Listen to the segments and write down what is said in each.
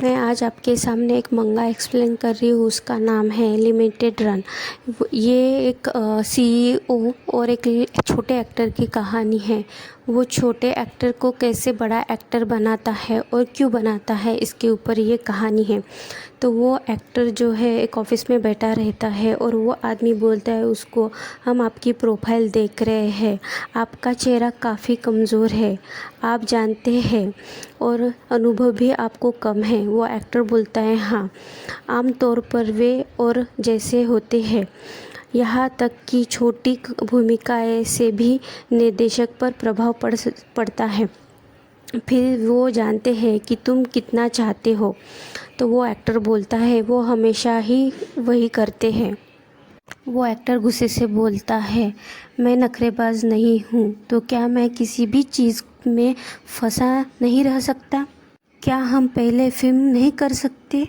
मैं आज आपके सामने एक मंगा एक्सप्लेन कर रही हूँ। उसका नाम है लिमिटेड रन। ये एक सीईओ और एक छोटे एक्टर की कहानी है। वो छोटे एक्टर को कैसे बड़ा एक्टर बनाता है और क्यों बनाता है, इसके ऊपर ये कहानी है। तो वो एक्टर जो है एक ऑफ़िस में बैठा रहता है और वो आदमी बोलता है उसको, हम आपकी प्रोफाइल देख रहे हैं, आपका चेहरा काफ़ी कमज़ोर है, आप जानते हैं, और अनुभव भी आपको कम है। वो एक्टर बोलता है हाँ, आम तौर पर वे और जैसे होते हैं, यहाँ तक कि छोटी भूमिकाएं से भी निर्देशक पर प्रभाव पड़ता है। फिर वो जानते हैं कि तुम कितना चाहते हो। तो वो एक्टर बोलता है वो हमेशा ही वही करते हैं। वो एक्टर गुस्से से बोलता है, मैं नखरेबाज नहीं हूँ, तो क्या मैं किसी भी चीज़ में फंसा नहीं रह सकता? क्या हम पहले फिल्म नहीं कर सकते?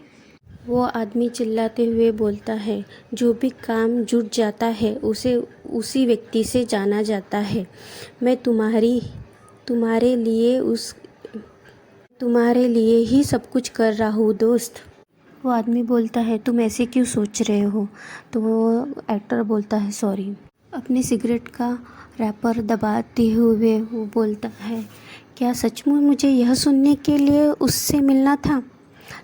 वो आदमी चिल्लाते हुए बोलता है, जो भी काम जुट जाता है उसे उसी व्यक्ति से जाना जाता है। मैं तुम्हारे लिए ही सब कुछ कर रहा हूँ दोस्त। वो आदमी बोलता है, तुम ऐसे क्यों सोच रहे हो? तो वो एक्टर बोलता है, सॉरी। अपनी सिगरेट का रैपर दबाते हुए वो बोलता है, क्या सचमुच मुझे यह सुनने के लिए उससे मिलना था?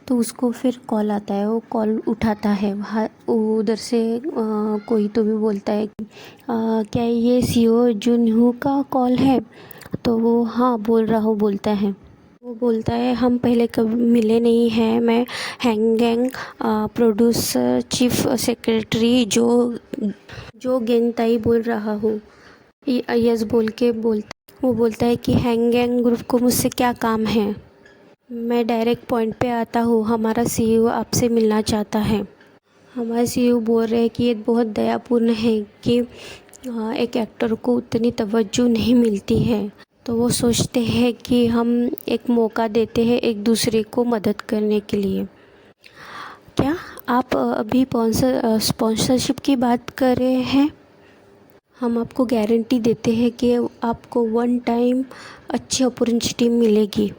तो उसको फिर कॉल आता है, वो कॉल उठाता है। वहाँ उधर से कोई तो भी बोलता है, क्या ये सीईओ जुनहो का कॉल है? तो वो हाँ बोल रहा हूँ बोलता है। वो बोलता है, हम पहले कभी मिले नहीं हैं, मैं हैंगगैंग प्रोड्यूसर चीफ सेक्रेटरी जो गेंताई बोल रहा हूँ। यस बोल के वो बोलता है कि हैंगगैंग ग्रुप को मुझसे क्या काम है? मैं डायरेक्ट पॉइंट पे आता हूँ, हमारा सीईओ आपसे मिलना चाहता है। हमारे सीईओ बोल रहे हैं कि ये बहुत दयापूर्ण है कि एक एक्टर को उतनी तवज्जो नहीं मिलती है, तो वो सोचते हैं कि हम एक मौका देते हैं एक दूसरे को मदद करने के लिए। क्या आप अभी स्पॉन्सरशिप की बात कर रहे हैं? हम आपको गारंटी देते हैं कि आपको वन टाइम अच्छी अपॉर्चुनिटी मिलेगी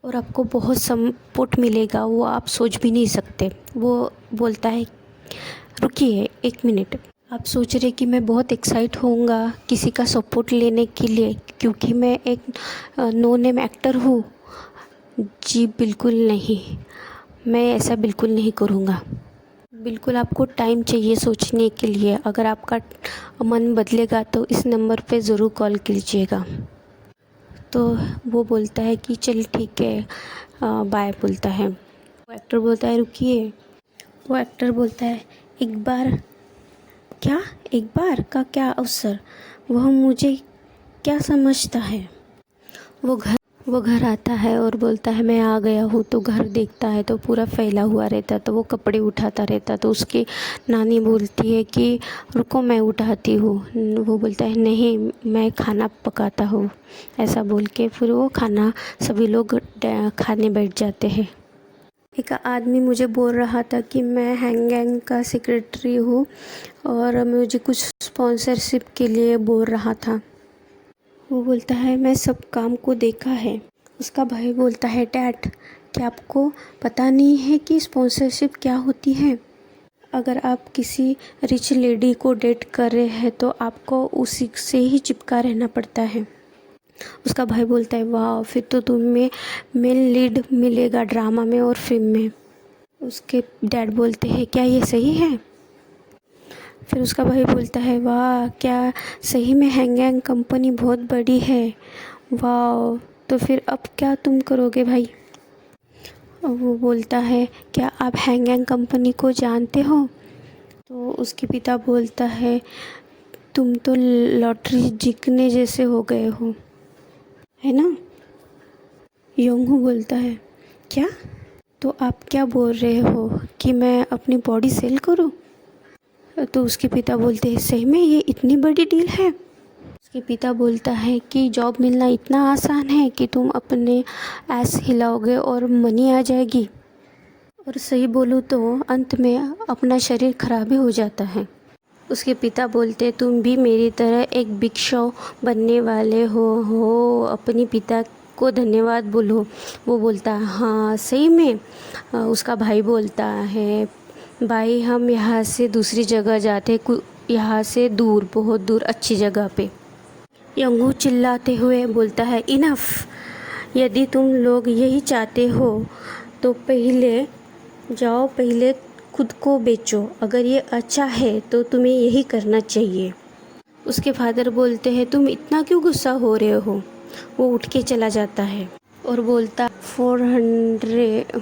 और आपको बहुत सपोर्ट मिलेगा, वो आप सोच भी नहीं सकते। वो बोलता है, रुकिए एक मिनट, आप सोच रहे कि मैं बहुत एक्साइट होऊंगा किसी का सपोर्ट लेने के लिए क्योंकि मैं एक नो नेम एक्टर हूँ? जी बिल्कुल नहीं, मैं ऐसा बिल्कुल नहीं करूँगा। बिल्कुल आपको टाइम चाहिए सोचने के लिए। अगर आपका मन बदलेगा तो इस नंबर पे ज़रूर कॉल कीजिएगा। तो वो बोलता है कि चल ठीक है, बाय बोलता है। वो एक्टर बोलता है, रुकिए। वो एक्टर बोलता है, एक बार का क्या अवसर? वह मुझे क्या समझता है? वो घर आता है और बोलता है, मैं आ गया हूँ। तो घर देखता है तो पूरा फैला हुआ रहता, तो वो कपड़े उठाता रहता। तो उसकी नानी बोलती है कि रुको मैं उठाती हूँ। वो बोलता है, नहीं मैं खाना पकाता हूँ। ऐसा बोल के फिर वो खाना सभी लोग खाने बैठ जाते हैं। एक आदमी मुझे बोल रहा था कि मैं हैंगगैंग का सेक्रेटरी हूँ और मुझे कुछ स्पॉन्सरशिप के लिए बोल रहा था। वो बोलता है, मैं सब काम को देखा है। उसका भाई बोलता है, डैड क्या आपको पता नहीं है कि स्पॉन्सरशिप क्या होती है? अगर आप किसी रिच लेडी को डेट कर रहे हैं तो आपको उसी से ही चिपका रहना पड़ता है। उसका भाई बोलता है, वाह, फिर तो तुम्हें मेन लीड मिलेगा ड्रामा में और फिल्म में। उसके डैड बोलते हैं, क्या ये सही है? फिर उसका भाई बोलता है, वाह, क्या सही में हैंगगैंग कंपनी बहुत बड़ी है? वाह, तो फिर अब क्या तुम करोगे भाई? वो बोलता है, क्या आप हैंगगैंग कंपनी को जानते हो? तो उसके पिता बोलता है, तुम तो लॉटरी जीतने जैसे हो गए हो, है ना? योंगहू बोलता है, क्या? तो आप क्या बोल रहे हो कि मैं अपनी बॉडी सेल करूं? तो उसके पिता बोलते हैं, सही में ये इतनी बड़ी डील है? उसके पिता बोलता है कि जॉब मिलना इतना आसान है कि तुम अपने ऐस हिलाओगे और मनी आ जाएगी। और सही बोलूँ तो अंत में अपना शरीर खराब ही हो जाता है। उसके पिता बोलते, तुम भी मेरी तरह एक बिग शॉ बनने वाले हो। अपनी पिता को धन्यवाद बोलो। वो बोलता है हाँ सही में। उसका भाई बोलता है भाई हम यहाँ से दूसरी जगह जाते, यहाँ से दूर, बहुत दूर अच्छी जगह पे। यंगू चिल्लाते हुए बोलता है इनफ, यदि तुम लोग यही चाहते हो तो पहले जाओ, पहले खुद को बेचो, अगर ये अच्छा है तो तुम्हें यही करना चाहिए। उसके फादर बोलते हैं तुम इतना क्यों गुस्सा हो रहे हो। वो उठ के चला जाता है और बोलता 400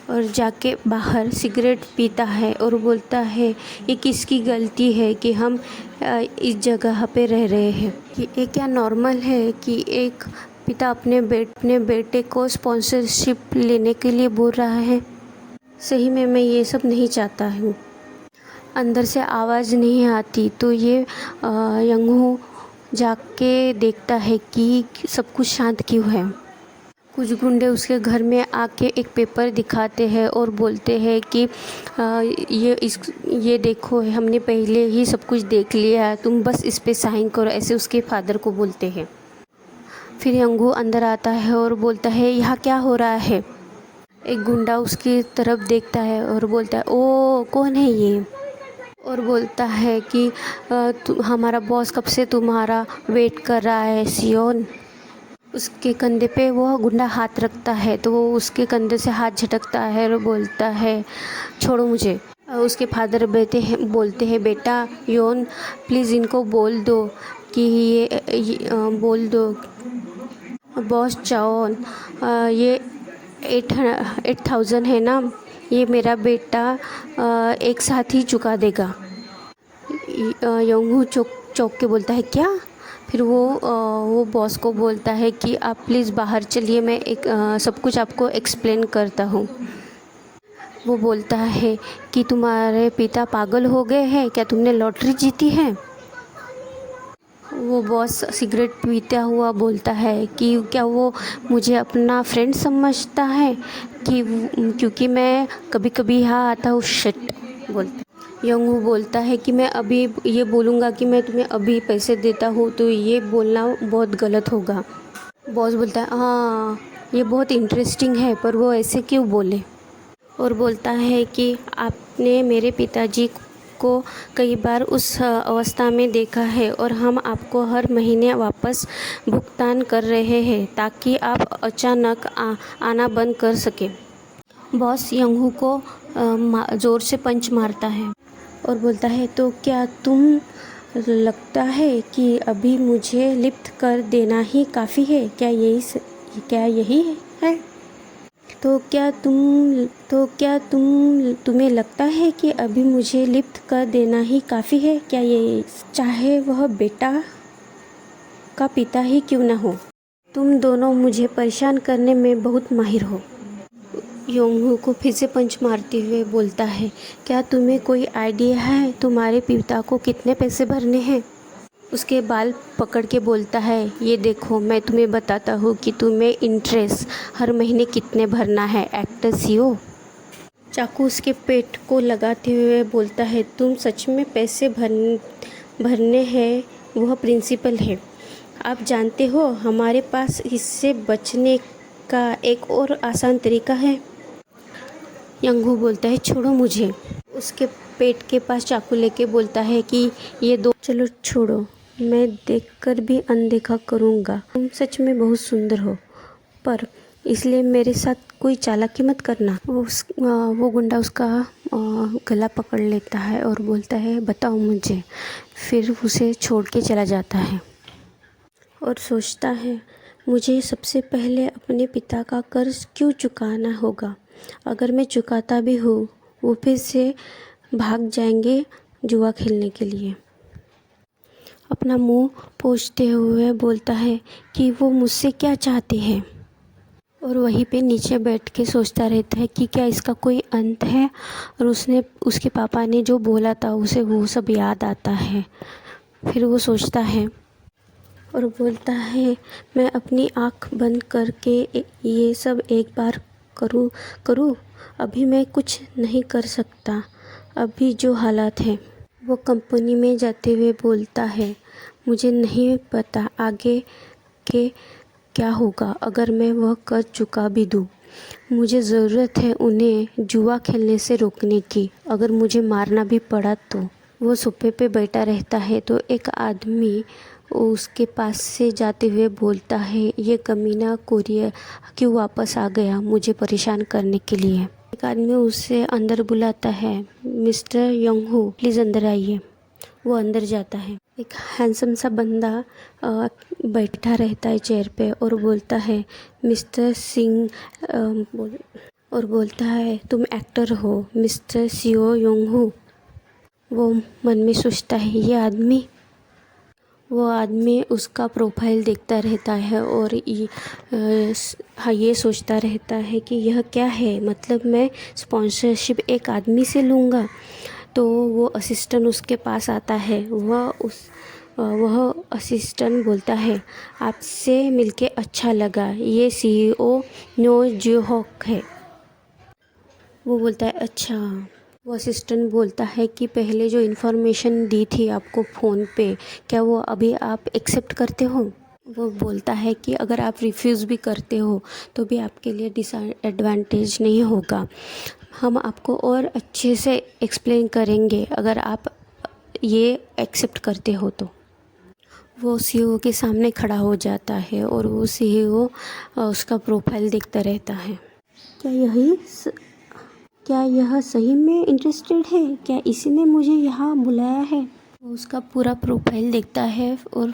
और जाके बाहर सिगरेट पीता है और बोलता है ये किसकी गलती है कि हम इस जगह पे रह रहे हैं। कि ये क्या नॉर्मल है कि एक पिता अपने बेटे को स्पॉन्सरशिप लेने के लिए बोल रहा है। सही में मैं ये सब नहीं चाहता हूँ। अंदर से आवाज़ नहीं आती तो ये यंगू जाके देखता है कि सब कुछ शांत क्यों है। कुछ गुंडे उसके घर में आके एक पेपर दिखाते हैं और बोलते हैं कि ये देखो हमने पहले ही सब कुछ देख लिया है, तुम बस इस पे साइन करो, ऐसे उसके फादर को बोलते हैं। फिर यंगू अंदर आता है और बोलता है यहाँ क्या हो रहा है। एक गुंडा उसकी तरफ देखता है और बोलता है ओ कौन है ये, और बोलता है कि हमारा बॉस कब से तुम्हारा वेट कर रहा है सियोन। उसके कंधे पे वो गुंडा हाथ रखता है तो वो उसके कंधे से हाथ झटकता है और बोलता है छोड़ो मुझे। उसके फादर बोलते हैं बेटा योन प्लीज़ इनको बोल दो कि ये बोल दो बॉस चाओन ये 8,000 है ना, ये मेरा बेटा एक साथ ही चुका देगा। यंगू चौंक के बोलता है क्या। फिर वो बॉस को बोलता है कि आप प्लीज़ बाहर चलिए, मैं सब कुछ आपको एक्सप्लेन करता हूँ। वो बोलता है कि तुम्हारे पिता पागल हो गए हैं क्या, तुमने लॉटरी जीती है। वो बॉस सिगरेट पीता हुआ बोलता है कि क्या वो मुझे अपना फ्रेंड समझता है कि क्योंकि मैं कभी कभी यहाँ आता हूँ शिट बोलता। यंगू बोलता है कि मैं अभी ये बोलूँगा कि मैं तुम्हें अभी पैसे देता हूँ तो ये बोलना बहुत गलत होगा। बॉस बोलता है हाँ ये बहुत इंटरेस्टिंग है पर वो ऐसे क्यों बोले, और बोलता है कि आपने मेरे पिताजी को कई बार उस अवस्था में देखा है और हम आपको हर महीने वापस भुगतान कर रहे हैं ताकि आप अचानक आना बंद कर सकें। बॉस यंगू को ज़ोर से पंच मारता है और बोलता है तो क्या तुम लगता है कि अभी मुझे लिफ्ट कर देना ही काफ़ी है, क्या यही है। तुम्हें लगता है कि अभी मुझे लिफ्ट कर देना ही काफ़ी है, क्या ये चाहे वह बेटा का पिता ही क्यों ना हो। तुम दोनों मुझे परेशान करने में बहुत माहिर हो। योंगहू को फिर से पंच मारते हुए बोलता है क्या तुम्हें कोई आइडिया है तुम्हारे पिता को कितने पैसे भरने हैं। उसके बाल पकड़ के बोलता है ये देखो मैं तुम्हें बताता हूँ कि तुम्हें इंटरेस्ट हर महीने कितने भरना है एक्टर सीओ। चाकू उसके पेट को लगाते हुए बोलता है तुम सच में पैसे भरने हैं, वह प्रिंसिपल है। आप जानते हो हमारे पास इससे बचने का एक और आसान तरीका है। यंगू बोलता है छोड़ो मुझे। उसके पेट के पास चाकू लेके बोलता है कि ये दो चलो छोड़ो, मैं देखकर भी अनदेखा करूँगा। तुम सच में बहुत सुंदर हो पर इसलिए मेरे साथ कोई चालाकी मत करना। वो गुंडा उसका गला पकड़ लेता है और बोलता है बताओ मुझे। फिर उसे छोड़ के चला जाता है और सोचता है मुझे सबसे पहले अपने पिता का कर्ज क्यों चुकाना होगा। अगर मैं चुकाता भी हूँ वो फिर से भाग जाएंगे जुआ खेलने के लिए। अपना मुंह पोंछते हुए बोलता है कि वो मुझसे क्या चाहते हैं, और वहीं पे नीचे बैठ के सोचता रहता है कि क्या इसका कोई अंत है। और उसके पापा ने जो बोला था उसे वो सब याद आता है। फिर वो सोचता है और बोलता है मैं अपनी आँख बंद करके ये सब एक बार करूँ। अभी मैं कुछ नहीं कर सकता, अभी जो हालात हैं। वो कंपनी में जाते हुए बोलता है मुझे नहीं पता आगे के क्या होगा अगर मैं वह कर चुका भी दूँ। मुझे ज़रूरत है उन्हें जुआ खेलने से रोकने की। अगर मुझे मारना भी पड़ा तो। वो सोफे पे बैठा रहता है तो एक आदमी उसके पास से जाते हुए बोलता है, ये कमीना कोरियर क्यों वापस आ गया मुझे परेशान करने के लिए। एक आदमी उसे अंदर बुलाता है, मिस्टर यंगहू प्लीज़ अंदर आइए। वो अंदर जाता है। एक हैंडसम सा बंदा बैठा रहता है चेयर पे और बोलता है, मिस्टर सिंह और बोलता है, तुम एक्टर हो मिस्टर सियो यंगहू। वो मन में सोचता है, वो आदमी उसका प्रोफाइल देखता रहता है और ये सोचता रहता है कि यह क्या है, मतलब मैं स्पॉन्सरशिप एक आदमी से लूँगा। तो वो असिस्टेंट उसके पास आता है। वह असिस्टेंट बोलता है, आपसे मिलके अच्छा लगा, ये सीईओ नो जोहॉक है। वो बोलता है अच्छा। वो असिस्टेंट बोलता है कि पहले जो इन्फॉर्मेशन दी थी आपको फ़ोन पे, क्या वो अभी आप एक्सेप्ट करते हो। वो बोलता है कि अगर आप रिफ्यूज़ भी करते हो तो भी आपके लिए डिसएडवांटेज नहीं होगा। हम आपको और अच्छे से एक्सप्लेन करेंगे अगर आप ये एक्सेप्ट करते हो तो। वो सीईओ के सामने खड़ा हो जाता है और वो सीईओ उसका प्रोफाइल देखता रहता है। क्या यह सही में इंटरेस्टेड है? क्या इसी ने मुझे यहाँ बुलाया है? वो उसका पूरा प्रोफाइल देखता है और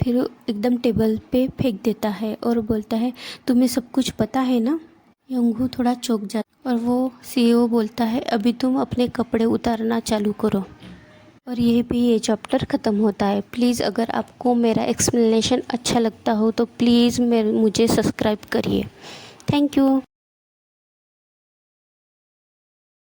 फिर एकदम टेबल पे फेंक देता है और बोलता है, तुम्हें सब कुछ पता है ना। यंगू थोड़ा चौंक जाता और वो सीईओ बोलता है, अभी तुम अपने कपड़े उतारना चालू करो। और यहीं पे ये चैप्टर ख़त्म होता है। प्लीज़ अगर आपको मेरा एक्सप्लेनेशन अच्छा लगता हो तो प्लीज़ मुझे सब्सक्राइब करिए। Thank you.